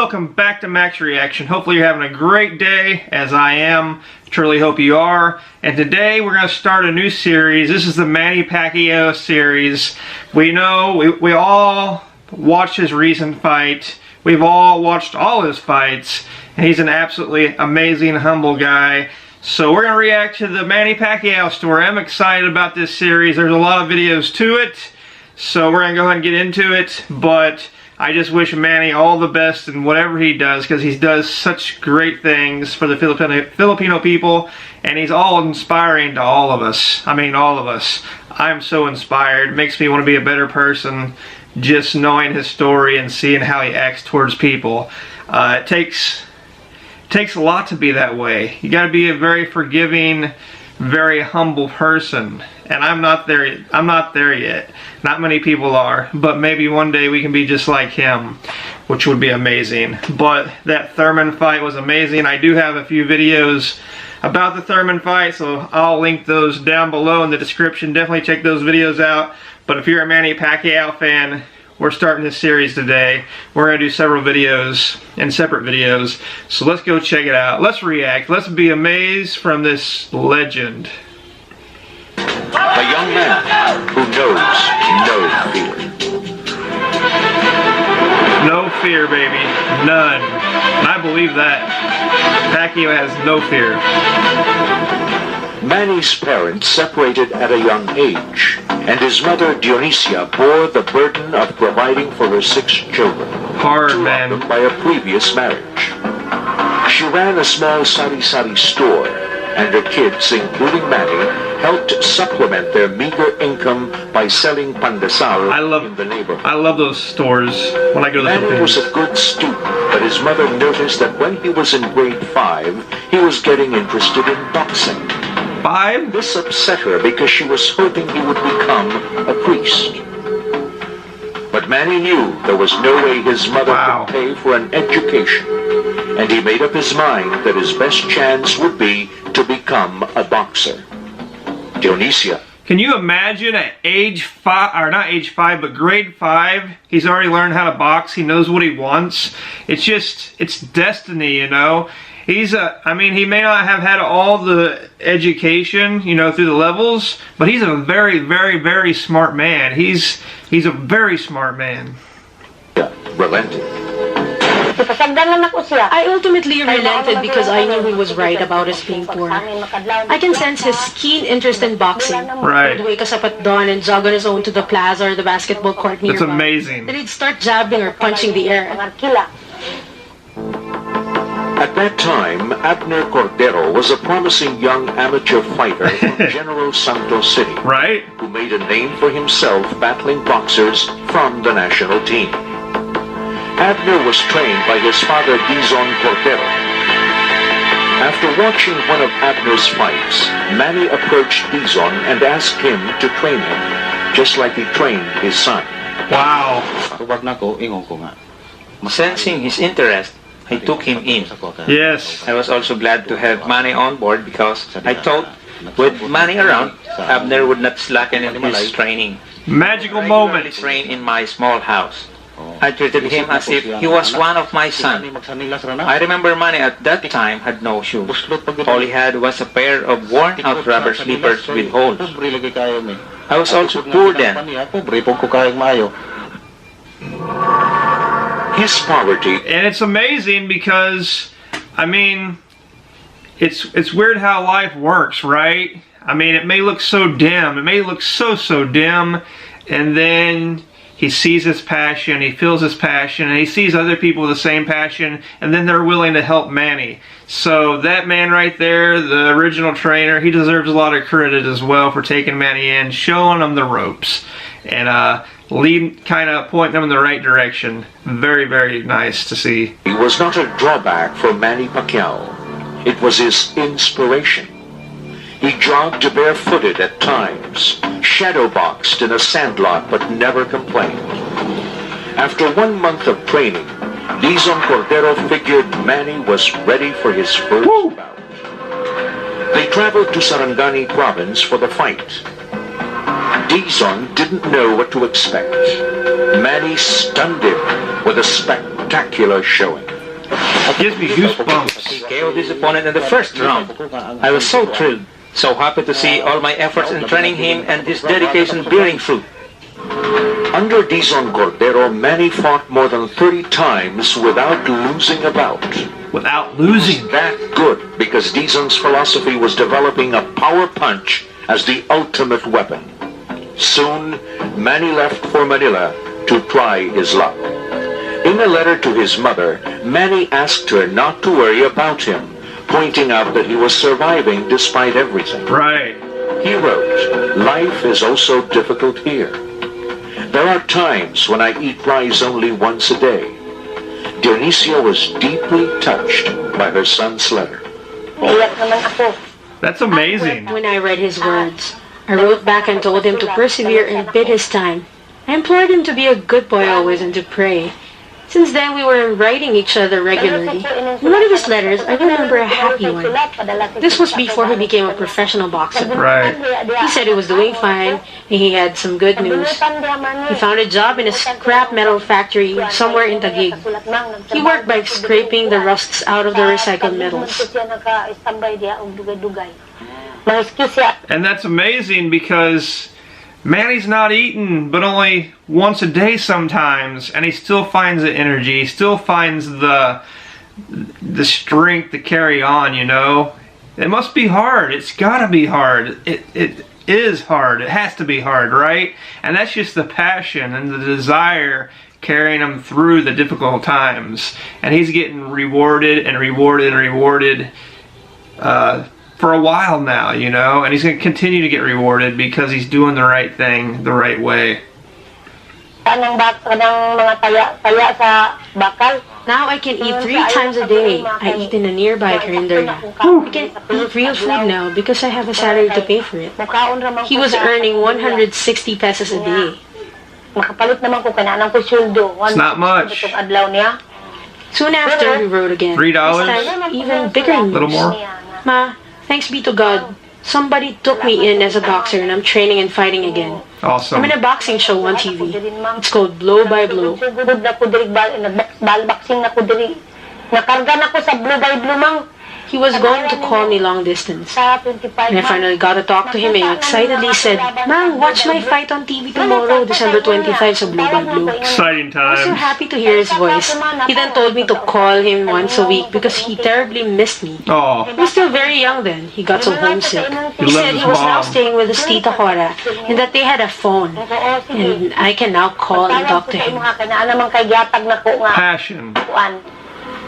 Welcome back to Max Reaction. Hopefully you're having a great day, as I am. Truly hope you are. And today we're going to start a new series. This is the Manny Pacquiao series. We know, we all watched his recent fight. We've all watched all his fights. And he's an absolutely amazing, humble guy. So we're going to react to the Manny Pacquiao story. I'm excited about this series. There's a lot of videos to it. So we're going to go ahead and get into it. But I just wish Manny all the best in whatever he does, because he does such great things for the Filipino people, and he's all inspiring to all of us. I mean, all of us. I'm so inspired. It makes me want to be a better person just knowing his story and seeing how he acts towards people. It takes a lot to be that way. You got to be a very forgiving, very humble person, and I'm not there. I'm not there yet. Not many people are, but maybe one day we can be just like him, which would be amazing. But that Thurman fight was amazing. I do have a few videos about the Thurman fight, so I'll link those down below in the description. Definitely check those videos out. But if you're a Manny Pacquiao fan, we're starting this series today. We're going to do several videos and separate videos. So let's go check it out. Let's react. Let's be amazed from this legend. A young man who knows no fear. No fear, baby. None. And I believe that. Pacquiao has no fear. Manny's parents separated at a young age, and his mother, Dionisia, bore the burden of providing for her 6 children. Hard, two man. of them by a previous marriage. She ran a small sari-sari store, and her kids, including Manny, helped supplement their meager income by selling pandesal in the neighborhood. I love those stores when I go to the Manny Philippines. was a good student, but his mother noticed that when he was in grade 5, he was getting interested in boxing. 5? This upset her because she was hoping he would become a priest. But Manny knew there was no way his mother could pay for an education, and he made up his mind that his best chance would be to become a boxer. Dionisia. Can you imagine at age 5, or not age 5, but grade 5, he's already learned how to box, he knows what he wants. It's just, it's destiny, you know. I mean, he may not have had all the education, you know, through the levels, but he's a very, very, very smart man. He's a very smart man. Relented. I ultimately relented because I knew he was right about us being poor. I can sense his keen interest in boxing. Right. He'd wake us up at dawn and jog on his own to the plaza or the basketball court nearby. That's amazing. Then he'd start jabbing or punching the air. At that time, Abner Cordero was a promising young amateur fighter from General Santos City, right? Who made a name for himself battling boxers from the national team. Abner was trained by his father, Dizon Cordero. After watching one of Abner's fights, Manny approached Dizon and asked him to train him, just like he trained his son. Wow. Sensing his interest, I took him in. Yes. I was also glad to have Manny on board because I thought with Manny around, Abner would not slacken in his training. Magical I moment. trained in my small house. I treated him as if he was one of my sons. I remember Manny at that time had no shoes. All he had was a pair of worn-out rubber slippers with holes. I was also poor then. His poverty. And it's amazing because, I mean, it's weird how life works, right? I mean, it may look so dim. It may look so dim, and then he sees his passion, he feels his passion, and he sees other people with the same passion, and then they're willing to help Manny. So that man right there, the original trainer, he deserves a lot of credit as well for taking Manny in, showing him the ropes, and kind of pointing him in the right direction. Very, very nice to see. It was not a drawback for Manny Pacquiao. It was his inspiration. He jogged barefooted at times, shadowboxed in a sandlot, but never complained. After 1 month of training, Dizon Cordero figured Manny was ready for his first bout. They traveled to Sarangani province for the fight. Dizon didn't know what to expect. Manny stunned him with a spectacular showing. Gives me goosebumps. He KO'd his opponent in the first round. I was so thrilled, so happy to see all my efforts in training him and his dedication bearing fruit. Under Dizon Cordero, Manny fought more than 30 times without losing a bout. Without losing. That good because Dizon's philosophy was developing a power punch as the ultimate weapon. Soon, Manny left for Manila to try his luck. In a letter to his mother, Manny asked her not to worry about him, pointing out that he was surviving despite everything. Right. He wrote, "Life is also difficult here. There are times when I eat rice only once a day." Dionisio was deeply touched by her son's letter. That's amazing. When I read his words, I wrote back and told him to persevere and bid his time. I implored him to be a good boy always and to pray. Since then, we were writing each other regularly. In one of his letters, I remember a happy one. This was before he became a professional boxer. Right. He said he was doing fine, and he had some good news. He found a job in a scrap metal factory somewhere in Taguig. He worked by scraping the rusts out of the recycled metals. And that's amazing because Manny's not eating but only once a day sometimes, and he still finds the energy, he still finds the strength to carry on, you know. It must be hard. It's gotta be hard. It is hard. It has to be hard, right? And that's just the passion and the desire carrying him through the difficult times. And he's getting rewarded and rewarded and rewarded for a while now, you know, and he's going to continue to get rewarded because he's doing the right thing the right way. Now I can eat 3 times a day. I eat in a nearby carinderia. I can eat real food now because I have a salary to pay for it. He was earning 160 pesos a day. It's not much. Soon after, we wrote again. $3? This time, even bigger news. A little more? Ma, thanks be to God, somebody took me in as a boxer and I'm training and fighting again. Awesome. I'm in a boxing show on TV. It's called Blow by Blow. He was going to call me long distance. And I finally got to talk to him and excitedly said, "Mang, watch my fight on TV tomorrow, December 25 sa Blue by Blue." Exciting I was so times. happy to hear his voice. He then told me to call him once a week because he terribly missed me. Oh, He was still very young then. He got so homesick. He He said loves he was now mom. staying with his tita Cora and that they had a phone. And I can now call and talk to him. passion.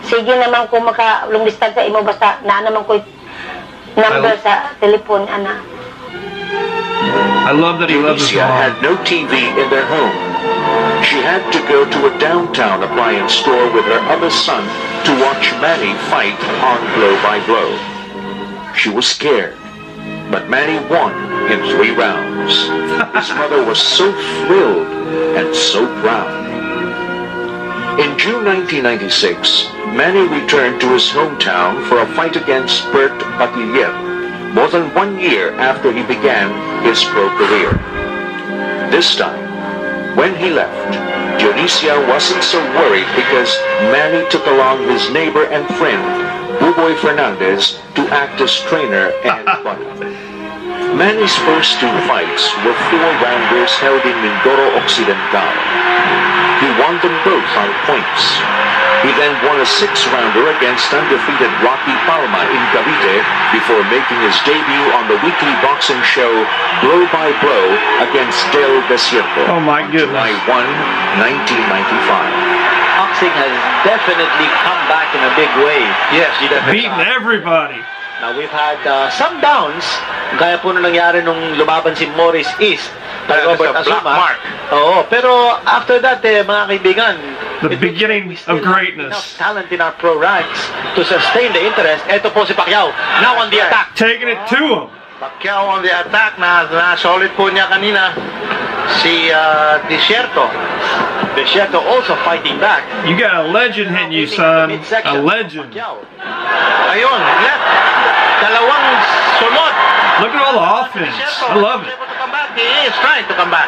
Sige naman kung long distance sa imo basta na naman ko number sa telephone ana. I love that he loves his Dionisio had mom. no TV in their home. She had to go to a downtown appliance store with her other son to watch Manny fight on Blow by Blow. She was scared, but Manny won in 3 rounds. His mother was so thrilled and so proud. In June 1996, Manny returned to his hometown for a fight against Bert Batiller, more than 1 year after he began his pro career. This time, when he left, Dionisio wasn't so worried because Manny took along his neighbor and friend, Buboy Fernandez, to act as trainer and buddy. Manny's first 2 fights were 4-rounders held in Mindoro Occidental. He won them both on points. He then won a 6-rounder against undefeated Rocky Palma in Cavite before making his debut on the weekly boxing show Blow by Blow against Del Desierto Oh my on goodness. July 1, 1995. Boxing has definitely come back in a big way. Yes, you definitely. Beating everybody. Now, we've had some downs, gaya po nung nangyari nung lumaban si Morris East kay Robert That's a black Azuma. mark. Oo, pero after that, mga kaibigan, The it- beginning we still of have greatness. enough talent in our pro ranks to sustain the interest. Ito po si Pacquiao, now on the attack. Taking it to him. Pacquiao on the attack na solid po niya kanina. Si Desierto. Desierto also fighting back. You got a legend hitting you, son. A legend. Pacquiao. Ayun, left. Dalawang sunod. Look at all the offense. I love it. Able to come back. He is trying to come back.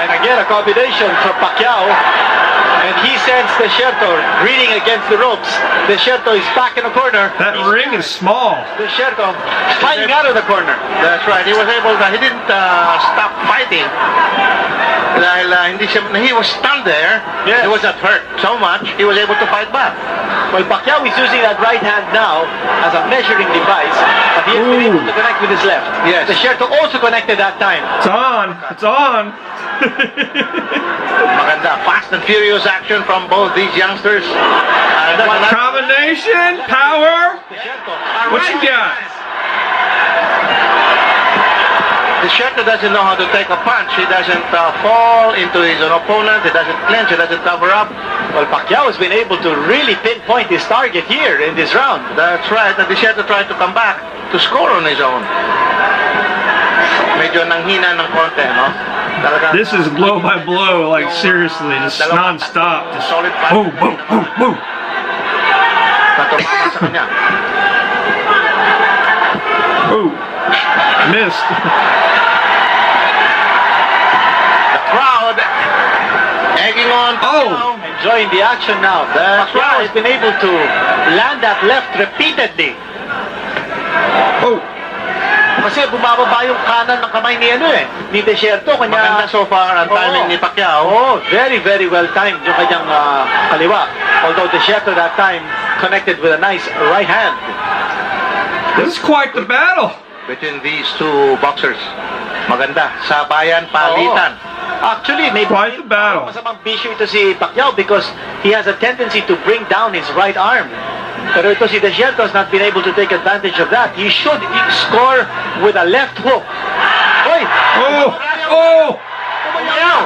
And again, a combination from Pacquiao. And he sends Desierto reeling against the ropes. Desierto is back in the corner. That ring is small. Desierto sliding out of the corner. That's right. He was able to, he didn't stop fighting. Dahil he was stunned there. Yes. He was not hurt so much. He was able to fight back. Well, Pacquiao is using that right hand now as a measuring device, but he has been able to connect with his left. Yes. Desierto also connected that time. It's on. It's on. Maganda. Fast and furious action from both these youngsters. And Combination, power. Desierto. What you got? Desierto doesn't know how to take a punch. He doesn't fall into his own opponent. He doesn't clinch. He doesn't cover up. Well, Pacquiao has been able to really pinpoint his target here in this round. That's right. And Desierto tried to come back to score on his own. Medyo nanghina ng konti, no? Talagang, This is blow by blow, like seriously, just non-stop. Just solid fight. boom, boom, boom, boom. Natumama sa kanya. Ooh, missed. The crowd egging on. Oh. Enjoying the action now. Pacquiao has been able to land that left repeatedly. Oh, Kasi bumababa yung kanan ng kamay ni Desierto. Maganda so far ang timing ni Pacquiao. Oh, very, very well timed yung kanyang kaliwa. Although Desierto that time connected with a nice right hand. this is quite the battle. Between these two boxers. Maganda. Sabayan, palitan. Actually, maybe Quite the battle. masamang bisyo ito si Pacquiao because he has a tendency to bring down his right arm. Pero ito si Desierto has not been able to take advantage of that. He should score with a left hook. Oy! Oh, oh, Umayaw!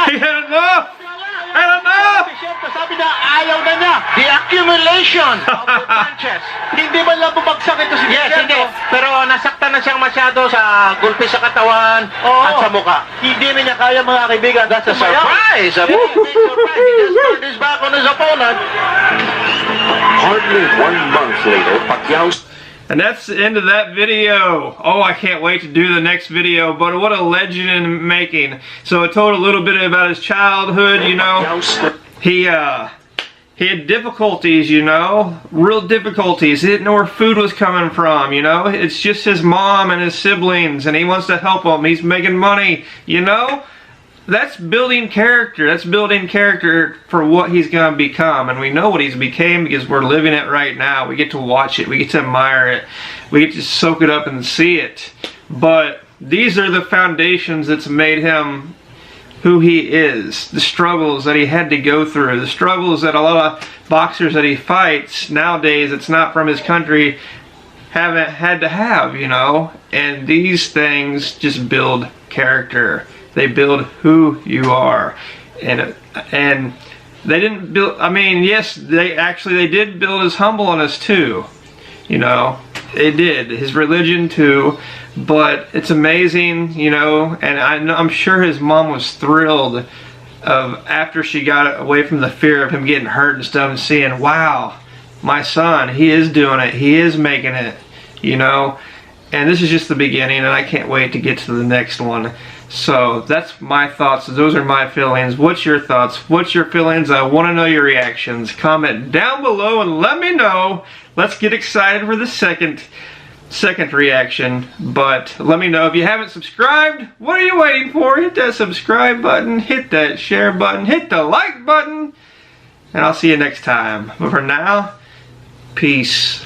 he had enough. Had enough. Desierto sabi na ayaw na niya. The accumulation of the punches. Hindi man lang bumagsak ito si Yes, Desierto. hindi. Pero nasaktan na siyang masyado sa gulpi sa katawan at sa mukha. Hindi na niya kaya mga kaibigan. That's a surprise. A very big surprise. He just turned his back on his opponent. Hardly 1 month later, Pacquiao And that's the end of that video. Oh, I can't wait to do the next video, but what a legend in making. So I told a little bit about his childhood, you know. He had difficulties, you know, real difficulties. He didn't know where food was coming from, you know. It's just his mom and his siblings, and he wants to help them. He's making money, you know. That's building character. That's building character for what he's going to become. And we know what he's became because we're living it right now. We get to watch it. We get to admire it. We get to soak it up and see it. But these are the foundations that's made him who he is. The struggles that he had to go through. The struggles that a lot of boxers that he fights nowadays, it's not from his country, haven't had to have, you know. And these things just build character. They build who you are, and they didn't build. I mean, yes, they did build his humbleness too. You know, they did his religion too. But it's amazing, you know, and I'm sure his mom was thrilled of after she got away from the fear of him getting hurt and stuff, and seeing, wow, my son, he is doing it, he is making it, you know. And this is just the beginning, and I can't wait to get to the next one. So that's my thoughts. Those are my feelings. What's your thoughts? What's your feelings? I want to know your reactions. Comment down below and let me know. Let's get excited for the second reaction. But let me know if you haven't subscribed. What are you waiting for? Hit that subscribe button. Hit that share button. Hit the like button. And I'll see you next time. But for now, peace.